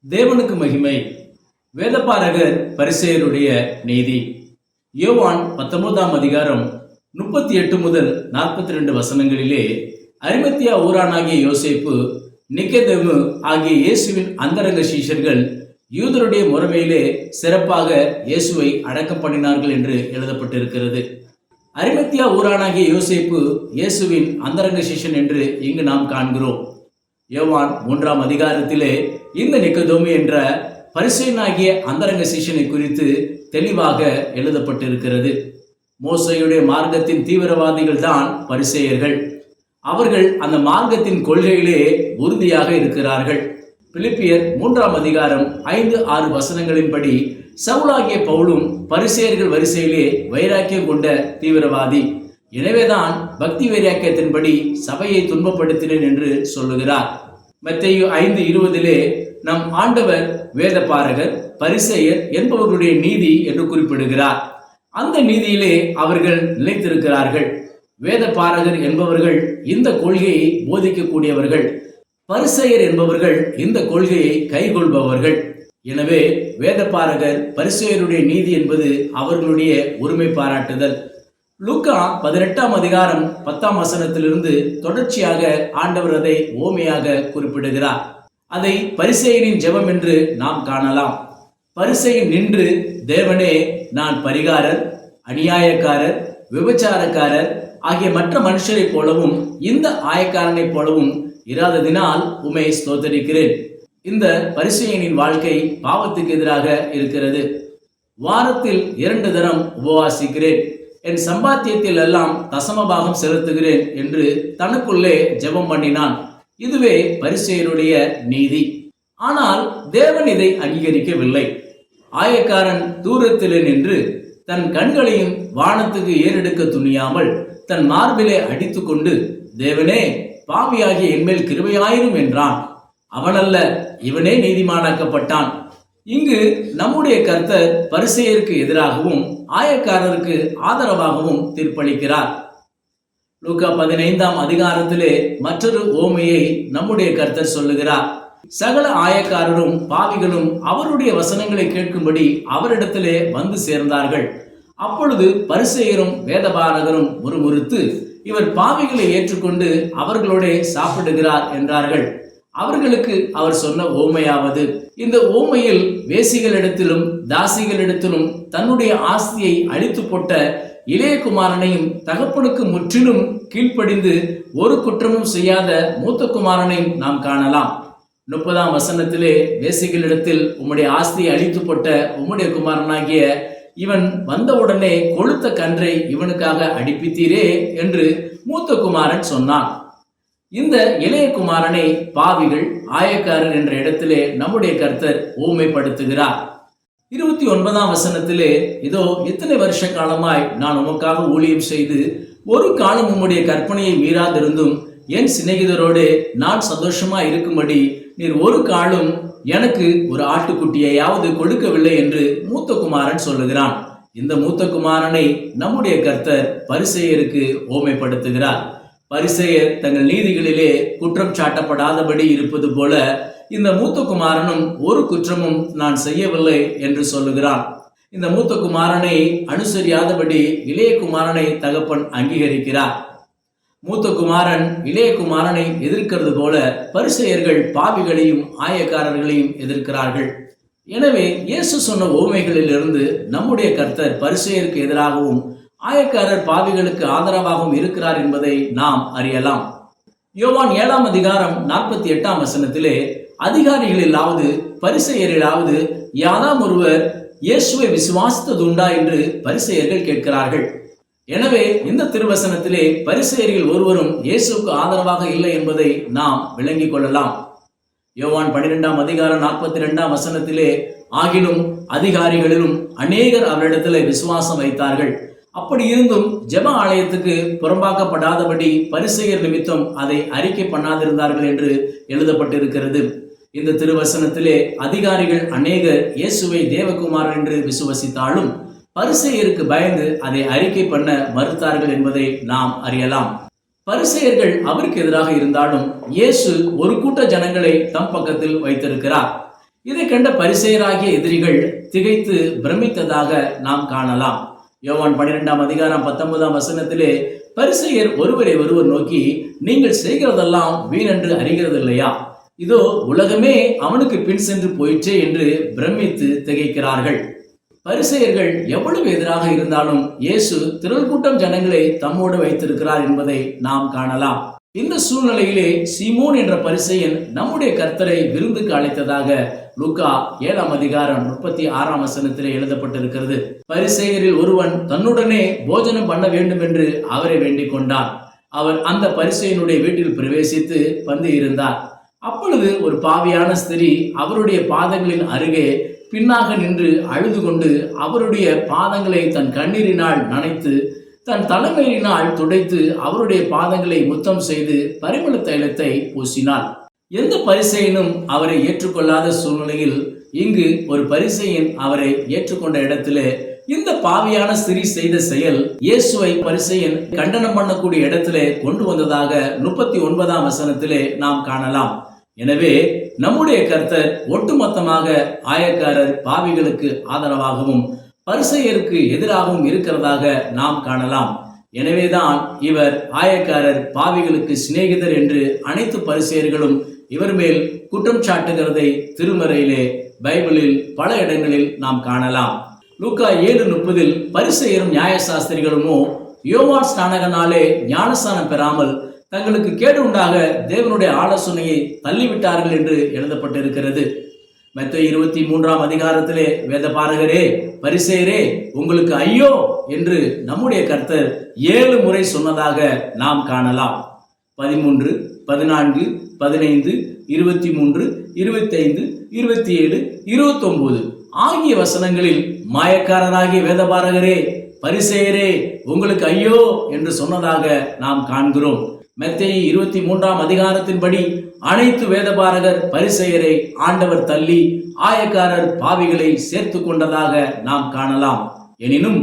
தேவனுக்கு மகிமை. வேதபாரகர் பரிசேயருடைய நீதி. யோவான் 19ஆம் அதிகாரம் 38 முதல் 42 வசனங்களிலே அரிமத்தியா ஊரானாகிய யோசேப்பு, நிக்கதேமு ஆகிய இயேசுவின் அந்தரங்க சீஷர்கள் யூதருடைய முறைமையிலே சிறப்பாக இயேசுவை அடக்கம் பண்ணினார்கள் என்று எழுதப்பட்டிருக்கிறது. அரிமத்தியா ஊரானாகிய யோசேப்பு இயேசுவின் அந்தரங்க சீஷன் என்று இங்கு நாம் காண்கிறோம். யோவான் 3ஆம் அதிகாரத்திலே இந்த நிக்கதேமு என்ற பரிசேயனாகிய அந்தரங்க சீஷனை குறித்து தெளிவாக எழுதப்பட்டிருக்கிறது. மோசேயுடைய மார்க்கத்தின் தீவிரவாதிகள் தான் பரிசேயர்கள். அவர்கள் அந்த மார்க்கத்தின் கொள்கையிலே உறுதியாக இருக்கிறார்கள். பிலிப்பியர் 3ஆம் அதிகாரம் 5-6 வசனங்களின்படி சவுலாகிய பவுலும் பரிசேயர்கள் வரிசையிலே வைராக்கியம் கொண்ட தீவிரவாதி. எனவேதான் பக்தி வைராக்கியத்தின்படி சபையை துன்பப்படுத்தினேன் என்று சொல்லுகிறார். மத்தேயு 5:20 நம் ஆண்டவர் வேதபாரகர் பரிசேயர் என்பவர்களுடைய நீதி என்று குறிப்பிடுகிறார். அந்த நீதியிலே அவர்கள் நிலைத்திருக்கிறார்கள். வேதபாரகர் என்பவர்கள் இந்த கொள்கையை போதிக்கக்கூடியவர்கள், பரிசேயர் என்பவர்கள் இந்த கொள்கையை கைகொள்பவர்கள். எனவே வேதபாரகர் பரிசேயருடைய நீதி என்பது அவர்களுடைய உரிமை பாராட்டுதல். லூக்கா 18ஆம் அதிகாரம் 10ஆம் வசனத்திலிருந்து தொடர்ச்சியாக ஆண்டவர் அதை ஓமையாக குறிப்பிடுகிறார். அதை பரிசேயரின் ஜெபம் என்று நாம் காணலாம். பரிசேயன் நின்று, தேவனே, நான் பரிகாரர், அநியாயக்காரர், விபச்சாரக்காரர் ஆகிய மற்ற மனுஷரைப் போலவும் இந்த ஆயக்காரனைப் போலவும் இராததினால் உம்மை ஸ்தோத்தரிக்கிறேன். இந்த பரிசேயனின் வாழ்க்கை பாவத்துக்கு எதிராக இருக்கிறது. வாரத்தில் 2 தரம் உபவாசிக்கிறேன், என் சம்பாத்தியத்தில் எல்லாம் தசமபாகம் செலுத்துகிறேன் என்று தனக்குள்ளே ஜெபம் பண்ணினான். இதுவே பரிசேயருடைய நீதி. ஆனால் தேவன் இதை அங்கீகரிக்கவில்லை. ஆயக்காரன் தூரத்திலே நின்று தன் கண்களையும் வானத்துக்கு ஏறெடுக்க துணியாமல் தன் மார்பிலே அடித்து கொண்டு, தேவனே, பாவியாகிய என்மேல் கிருபையாயிரும் என்றான். அவனல்ல, இவனே நீதிமானாக்கப்பட்டான். இங்கு நம்முடைய கர்த்தர் பரிசேயருக்கு எதிராகவும் ஆயக்காரருக்கு ஆதரவாகவும் தீர்ப்பளிக்கிறார். லூக்கா 15ஆம் அதிகாரத்திலே மற்றொரு ஓமையை நம்முடைய கர்த்தர் சொல்லுகிறார். சகல ஆயக்காரரும் பாவிகளும் அவருடைய வசனங்களை கேட்கும்படி அவரிடத்திலே வந்து சேர்ந்தார்கள். அப்பொழுது பரிசேயரும் வேதபாரகரும் முறுமுறுத்து, இவர் பாவிகளை ஏற்றுக்கொண்டு அவர்களோட சாப்பிடுகிறார் என்றார்கள். அவர்களுக்கு அவர் சொன்ன ஓமையாவது, இந்த ஓமையில் வேசிகளிடத்திலும் தாசிகளிடத்திலும் தன்னுடைய ஆஸ்தியை அழித்து போட்ட இளைய குமாரனையும் தகப்பனுக்கு முற்றிலும் கீழ்ப்படிந்து ஒரு குற்றமும் செய்யாத மூத்த குமாரனையும் நாம் காணலாம். 30ஆம் வசனத்திலே, வேசிகளிடத்தில் உம்முடைய ஆஸ்தியை அழித்து போட்ட உம்முடைய குமாரனாகிய இவன் வந்தவுடனே கொழுத்த கன்றை இவனுக்காக அடிப்பித்தீரே என்று மூத்த குமாரன் சொன்னான். இந்த இளைய குமாரனை பாவிகள், ஆயக்காரர் என்ற இடத்திலே நம்முடைய கர்த்தர் ஊமைப்படுத்துகிறார். 29ஆம் வசனத்திலே, இதோ இத்தனை வருஷ காலமாய் நான் உமக்காக ஊழியம் செய்து ஒரு காலம் உம்முடைய கற்பனையை மீறாதிருந்தும் என் சிநேகிதரோடு நான் சந்தோஷமா இருக்கும்படி நீர் ஒரு காலம் எனக்கு ஒரு ஆட்டுக்குட்டியையாவது கொடுக்கவில்லை என்று மூத்த குமாரன் சொல்லுகிறான். இந்த மூத்த குமாரனை நம்முடைய கர்த்தர் பரிசேயருக்கு ஓமைப்படுத்துகிறார். பரிசேயர் தங்கள் நீதிகளிலே குற்றம் சாட்டப்படாதபடி இருப்பது போல இந்த மூத்த குமாரனும் ஒரு குற்றமும் நான் செய்யவில்லை என்று சொல்லுகிறான். இந்த மூத்த குமாரனை அனுசரியாதபடி இளைய குமாரனை தகப்பன் அங்கீகரிக்கிறார். மூத்த குமாரன் இளைய குமாரனை எதிர்க்கிறது போல பரிசேயர்கள் பாவிகளையும் ஆயக்காரர்களையும் எதிர்க்கிறார்கள். எனவே இயேசு சொன்ன ஓமைகளிலிருந்து நம்முடைய கர்த்தர் பரிசேயருக்கு எதிராகவும் ஆயக்காரர் பாவிகளுக்கு ஆதரவாகவும் இருக்கிறார் என்பதை நாம் அறியலாம். யோவான் 7ஆம் அதிகாரம் 48ஆம் வசனத்திலே, அதிகாரிகளிலாவது பரிசேயரிலாவது யாதாம் ஒருவர் இயேசுவை விசுவாசித்ததுண்டா என்று பரிசேயர்கள் கேட்கிறார்கள். எனவே இந்த திருவசனத்திலே பரிசேயர்கள் ஒருவரும் இயேசுவுக்கு ஆதரவாக இல்லை என்பதை நாம் விளங்கிக் கொள்ளலாம். யோவான் 12ஆம் அதிகாரம் 42ஆம் வசனத்திலே, ஆகிலும் அதிகாரிகளிலும் அநேகர் அவரிடத்திலே விசுவாசம் வைத்தார்கள். அப்படி இருந்தும் ஜெப ஆலயத்துக்கு புறம்பாக்கப்படாதபடி பரிசேயர் நிமித்தம் அதை அறிக்கை பண்ணாதிருந்தார்கள் என்று எழுதப்பட்டிருக்கிறது. இந்த திருவசனத்திலே அதிகாரிகள் அநேகர் இயேசுவை தேவகுமாரன் என்று விசுவசித்தாலும் பரிசேயருக்கு பயந்து அதை அறிக்கை பண்ண மறுத்தார்கள் என்பதை நாம் அறியலாம். பரிசேயர்கள் அவருக்கு எதிராக இருந்தாலும் இயேசு ஒரு கூட்ட ஜனங்களை தம் பக்கத்தில் வைத்திருக்கிறார். இதை கண்ட பரிசேயராகிய எதிரிகள் திகைத்து பிரமித்ததாக நாம் காணலாம். யோவான் 12ஆம் அதிகாரம் 19ஆம் வசனத்திலே பரிசேயர் ஒருவரை ஒருவர் நோக்கி, நீங்கள் செய்கிறதெல்லாம் வீணென்று அறிகிறது இல்லையா? இதோ உலகமே அவனுக்கு பின் சென்று போயிற்றே என்று பிரமித்து திகைக்கிறார்கள். பரிசேயர்கள் எவ்வளவு எதிராக இருந்தாலும் இயேசு திரள் கூட்டம் ஜனங்களை தம்மோடு வைத்திருக்கிறார் என்பதை நாம் காணலாம். இந்த சூழ்நிலையிலே சீமோன் என்ற பரிசேயன் நம்முடைய கர்த்தரை விருந்துக்கு அழைத்ததாக லூக்கா 7ஆம் அதிகாரம் 36ஆம் வசனத்திலே எழுதப்பட்டிருக்கிறது. பரிசேயரில் ஒருவன் தன்னுடனே போஜனம் பண்ண வேண்டும் என்று அவரை வேண்டிக் கொண்டார். அவர் அந்த பரிசேயனுடைய வீட்டில் பிரவேசித்து பந்தி இருந்தார். அப்பொழுது ஒரு பாவியான ஸ்திரீ அவருடைய பாதங்களின் அருகே பின்னாக நின்று அழுது கொண்டு அவருடைய பாதங்களை தன் கண்ணீரினால் நனைத்து தன் தலைமையினால் துடைத்து அவருடைய பாதங்களை முத்தம் செய்து பரிமள தைலத்தை பூசினாள். எந்த பரிசேயனும் அவரை ஏற்றுக்கொள்ளாத சூழ்நிலையில் இங்கு ஒரு பரிசேயன் அவரை ஏற்றுக்கொண்ட இடத்திலே இந்த பாவியான ஸ்திரீ செய்த செயல் இயேசுவை பரிசேயன் கண்டனம் பண்ணக்கூடிய இடத்திலே கொண்டு வந்ததாக 39ஆம் வசனத்திலே நாம் காணலாம். எனவே நம்முடைய கர்த்தர் ஒட்டுமொத்தமாக ஆயக்காரர் பாவிகளுக்கு ஆதரவாகவும் பரிசேயருக்கு எதிராகவும் இருக்கிறதாக நாம் காணலாம். எனவேதான் இவர் ஆயக்காரர் பாவிகளுக்கு சிநேகிதர் என்று அனைத்து பரிசேயர்களும் இவர் மேல் குற்றம் சாட்டுகிறதை திருமறையிலே பைபிளில் பல இடங்களில் நாம் காணலாம். லூக்கா 7:30 பரிசேயரும் நியாயசாஸ்திரிகளுமோ யோவான் ஸ்நானகனாலே ஞானஸ்நானம் பெறாமல் தங்களுக்கு கேடு உண்டாக தேவனுடைய ஆலோசனையை தள்ளிவிட்டார்கள் என்று எழுதப்பட்டிருக்கிறது. மத்தேயு 23ஆம் அதிகாரத்திலே வேதபாரகரே பரிசேயரே உங்களுக்கு ஐயோ என்று நம்முடைய கர்த்தர் 7 முறை சொன்னதாக நாம் காணலாம். 13, 14, 15, 23, 25, 27, 29 ஆகிய வசனங்களில் மாயக்காரராகிய வேதபாரகரே பரிசேயரே உங்களுக்கு ஐயோ என்று சொன்னதாக நாம் காண்கிறோம். மத்தேயு 23ஆம் அதிகாரத்தின்படி அனைத்து வேதபாரகர் பரிசேயரை ஆண்டவர் தள்ளி ஆயக்காரர் பாவிகளை சேர்த்து கொண்டதாக நாம் காணலாம். எனினும்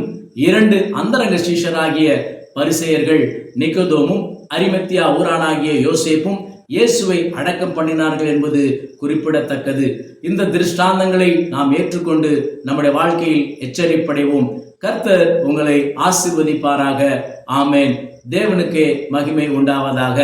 2 அந்தரங்க சீஷராகிய பரிசேயர்கள் நிக்கோதேமும் அரிமத்தியா ஊரானாகிய யோசேப்பும் இயேசுவை அடக்கம் பண்ணினார்கள் என்பது குறிப்பிடத்தக்கது. இந்த திருஷ்டாந்தங்களை நாம் ஏற்றுக்கொண்டு நம்முடைய வாழ்க்கையில் எச்சரிப்படைவோம். கர்த்தர் உங்களை ஆசீர்வதிப்பாராக. ஆமேன். தேவனுக்கே மகிமை உண்டாவதாக.